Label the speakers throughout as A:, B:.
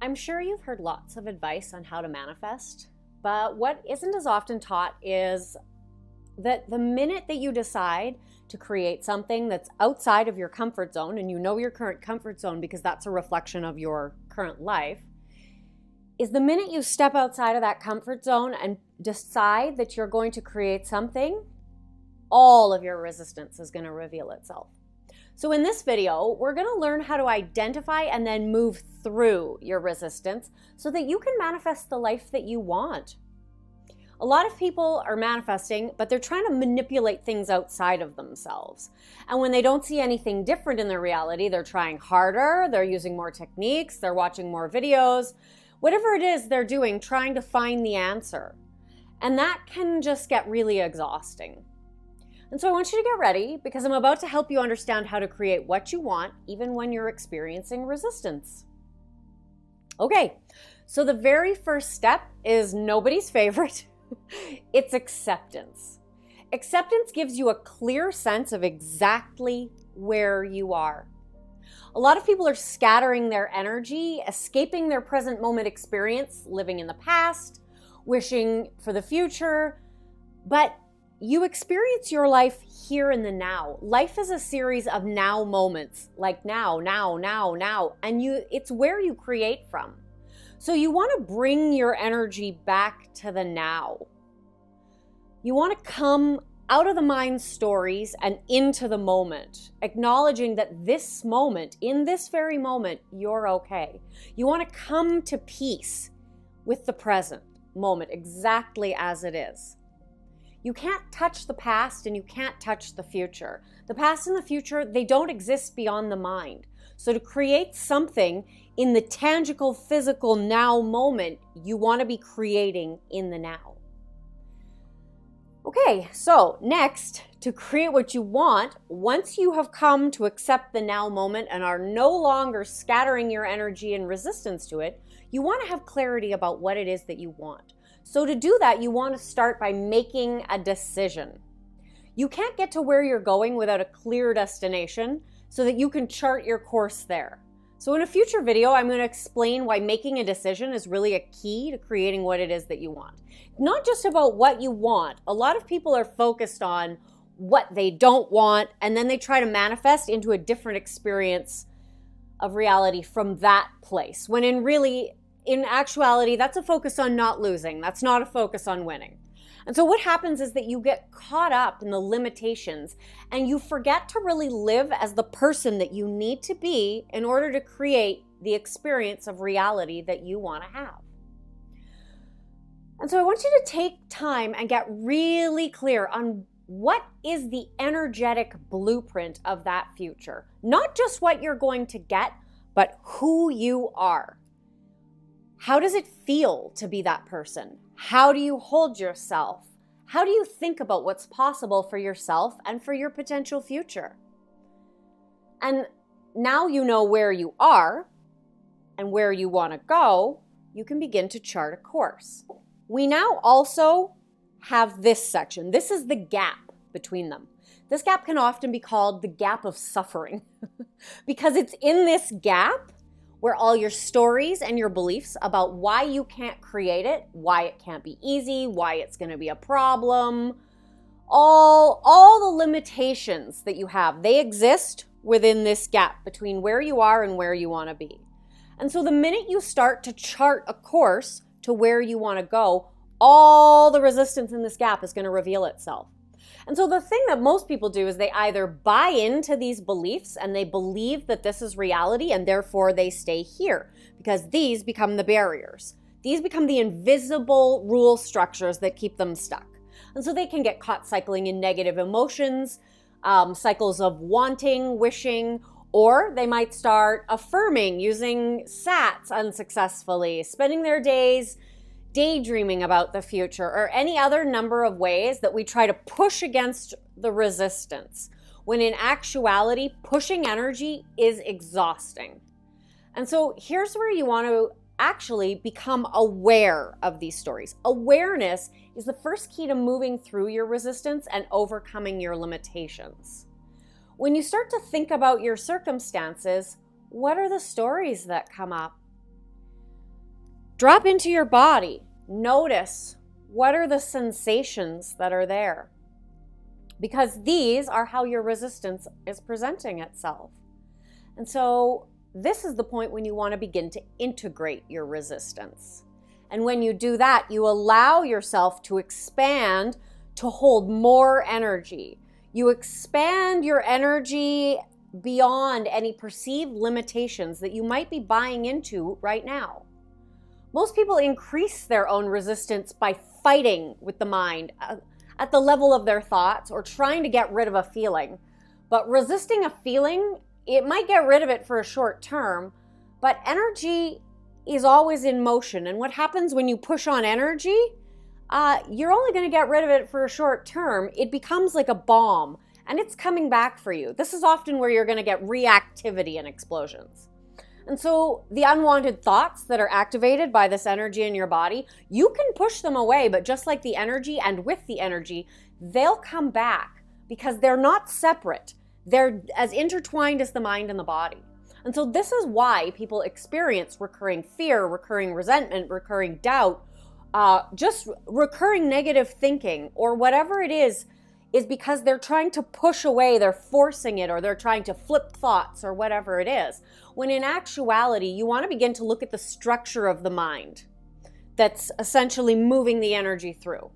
A: I'm sure you've heard lots of advice on how to manifest, but what isn't as often taught is that the minute that you decide to create something that's outside of your comfort zone, and you know your current comfort zone because that's a reflection of your current life, is the minute you step outside of that comfort zone and decide that you're going to create something, all of your resistance is going to reveal itself. So in this video, we're going to learn how to identify and then move through your resistance so that you can manifest the life that you want. A lot of people are manifesting, but they're trying to manipulate things outside of themselves. And when they don't see anything different in their reality, they're trying harder, they're using more techniques, they're watching more videos, whatever it is they're doing, trying to find the answer. And that can just get really exhausting. And so I want you to get ready because I'm about to help you understand how to create what you want, even when you're experiencing resistance. Okay, so the very first step is nobody's favorite. It's acceptance. Acceptance gives you a clear sense of exactly where you are. A lot of people are scattering their energy, escaping their present moment experience, living in the past, wishing for the future, but you experience your life here in the now. Life is a series of now moments, like now, and it's where you create from. So you want to bring your energy back to the now. You want to come out of the mind stories and into the moment, acknowledging that this moment, in this very moment, you're okay. You want to come to peace with the present moment exactly as it is. You can't touch the past and you can't touch the future. The past and the future, they don't exist beyond the mind. So to create something in the tangible, physical now moment, you want to be creating in the now. Okay, so next, to create what you want, once you have come to accept the now moment and are no longer scattering your energy and resistance to it, you want to have clarity about what it is that you want. So to do that, you want to start by making a decision. You can't get to where you're going without a clear destination so that you can chart your course there. So in a future video, I'm going to explain why making a decision is really a key to creating what it is that you want. Not just about what you want. A lot of people are focused on what they don't want, and then they try to manifest into a different experience of reality from that place. When in actuality, that's a focus on not losing. That's not a focus on winning. And so what happens is that you get caught up in the limitations and you forget to really live as the person that you need to be in order to create the experience of reality that you want to have. And so I want you to take time and get really clear on what is the energetic blueprint of that future. Not just what you're going to get, but who you are. How does it feel to be that person? How do you hold yourself? How do you think about what's possible for yourself and for your potential future? And now you know where you are and where you want to go, you can begin to chart a course. We now also have this section. This is the gap between them. This gap can often be called the gap of suffering because it's in this gap where all your stories and your beliefs about why you can't create it, why it can't be easy, why it's going to be a problem, all the limitations that you have, they exist within this gap between where you are and where you want to be. And so the minute you start to chart a course to where you want to go, all the resistance in this gap is going to reveal itself. And so the thing that most people do is they either buy into these beliefs and they believe that this is reality and therefore they stay here because these become the barriers. These become the invisible rule structures that keep them stuck. And so they can get caught cycling in negative emotions, cycles of wanting, wishing, or they might start affirming using SATs unsuccessfully, spending their days daydreaming about the future, or any other number of ways that we try to push against the resistance, when in actuality, pushing energy is exhausting. And so here's where you want to actually become aware of these stories. Awareness is the first key to moving through your resistance and overcoming your limitations. When you start to think about your circumstances, what are the stories that come up? Drop into your body. Notice what are the sensations that are there, because these are how your resistance is presenting itself. And so this is the point when you want to begin to integrate your resistance. And when you do that, you allow yourself to expand to hold more energy. You expand your energy beyond any perceived limitations that you might be buying into right now. Most people increase their own resistance by fighting with the mind at the level of their thoughts or trying to get rid of a feeling. But resisting a feeling, it might get rid of it for a short term, but energy is always in motion. And what happens when you push on energy, you're only going to get rid of it for a short term. It becomes like a bomb and it's coming back for you. This is often where you're going to get reactivity and explosions. And so the unwanted thoughts that are activated by this energy in your body, you can push them away, but just like the energy and with the energy, they'll come back because they're not separate. They're as intertwined as the mind and the body. And so this is why people experience recurring fear, recurring resentment, recurring doubt, just recurring negative thinking or whatever it is because they're trying to push away, they're forcing it, or they're trying to flip thoughts or whatever it is. When in actuality, you want to begin to look at the structure of the mind that's essentially moving the energy through.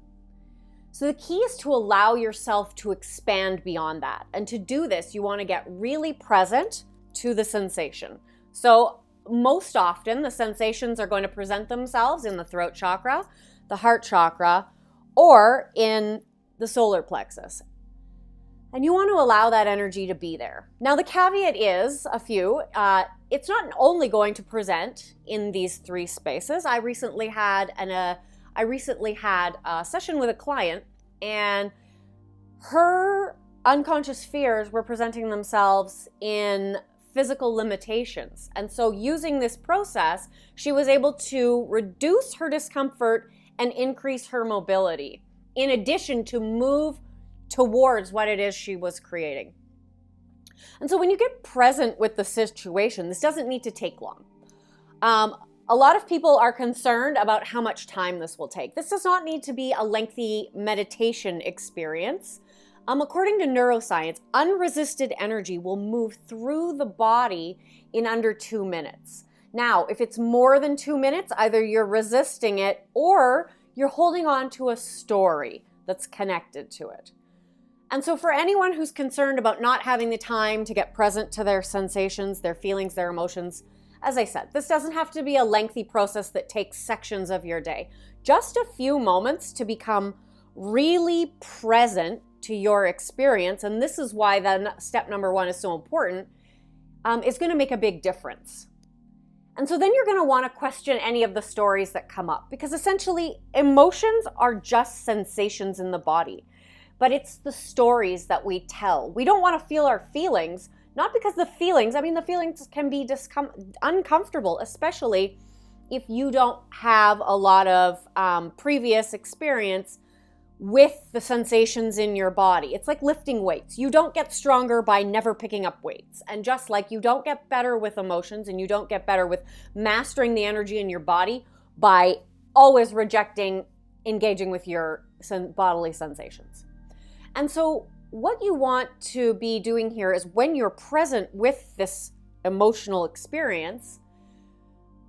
A: So the key is to allow yourself to expand beyond that. And to do this, you want to get really present to the sensation. So most often, the sensations are going to present themselves in the throat chakra, the heart chakra, or in the solar plexus. And you want to allow that energy to be there. Now, the caveat is it's not only going to present in these three spaces. I recently had a session with a client, and her unconscious fears were presenting themselves in physical limitations. And so using this process, she was able to reduce her discomfort and increase her mobility, in addition to move towards what it is she was creating. And so when you get present with the situation, this doesn't need to take long. A lot of people are concerned about how much time this will take. This does not need to be a lengthy meditation experience. According to neuroscience, unresisted energy will move through the body in under 2 minutes. Now, if it's more than 2 minutes, either you're resisting it or you're holding on to a story that's connected to it. And so for anyone who's concerned about not having the time to get present to their sensations, their feelings, their emotions, as I said, this doesn't have to be a lengthy process that takes sections of your day. Just a few moments to become really present to your experience, and this is why then step number 1 is so important, is going to make a big difference. And so then you're going to want to question any of the stories that come up, because essentially emotions are just sensations in the body, but it's the stories that we tell. We don't want to feel our feelings, not because the feelings can be uncomfortable, especially if you don't have a lot of previous experience with the sensations in your body. It's like lifting weights. You don't get stronger by never picking up weights. And just like you don't get better with emotions and you don't get better with mastering the energy in your body by always rejecting engaging with your bodily sensations. And so what you want to be doing here is when you're present with this emotional experience,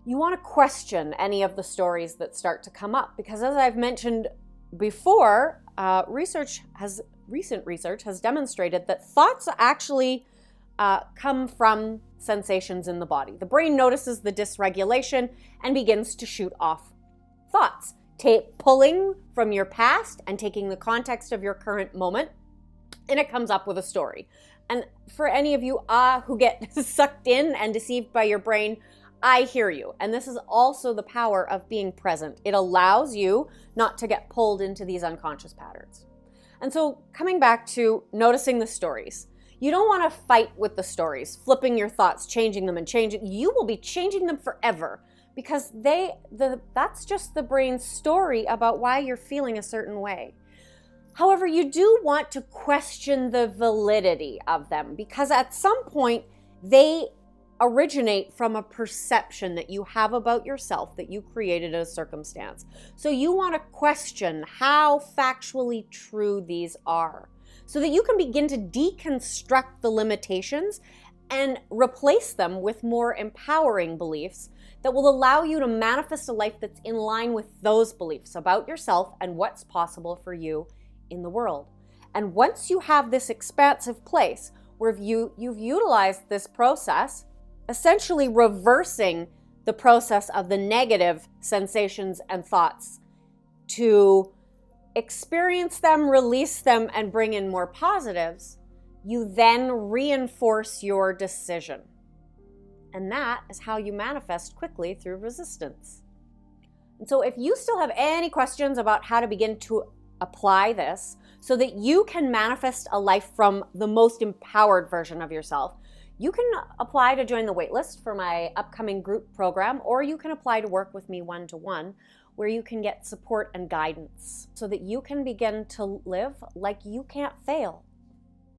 A: you want to question any of the stories that start to come up. Because as I've mentioned before, recent research has demonstrated that thoughts actually come from sensations in the body. The brain notices the dysregulation and begins to shoot off thoughts, pulling from your past and taking the context of your current moment, and it comes up with a story. And for any of you who get sucked in and deceived by your brain, I hear you. And this is also the power of being present. It allows you not to get pulled into these unconscious patterns. And so coming back to noticing the stories, you don't want to fight with the stories, flipping your thoughts, changing them and changing. You will be changing them forever because that's just the brain's story about why you're feeling a certain way. However, you do want to question the validity of them because at some point they originate from a perception that you have about yourself that you created a circumstance. So you want to question how factually true these are so that you can begin to deconstruct the limitations and replace them with more empowering beliefs that will allow you to manifest a life that's in line with those beliefs about yourself and what's possible for you in the world. And once you have this expansive place where you've utilized this process, essentially reversing the process of the negative sensations and thoughts to experience them, release them, and bring in more positives, you then reinforce your decision. And that is how you manifest quickly through resistance. And so if you still have any questions about how to begin to apply this so that you can manifest a life from the most empowered version of yourself, you can apply to join the waitlist for my upcoming group program, or you can apply to work with me one-to-one, where you can get support and guidance so that you can begin to live like you can't fail.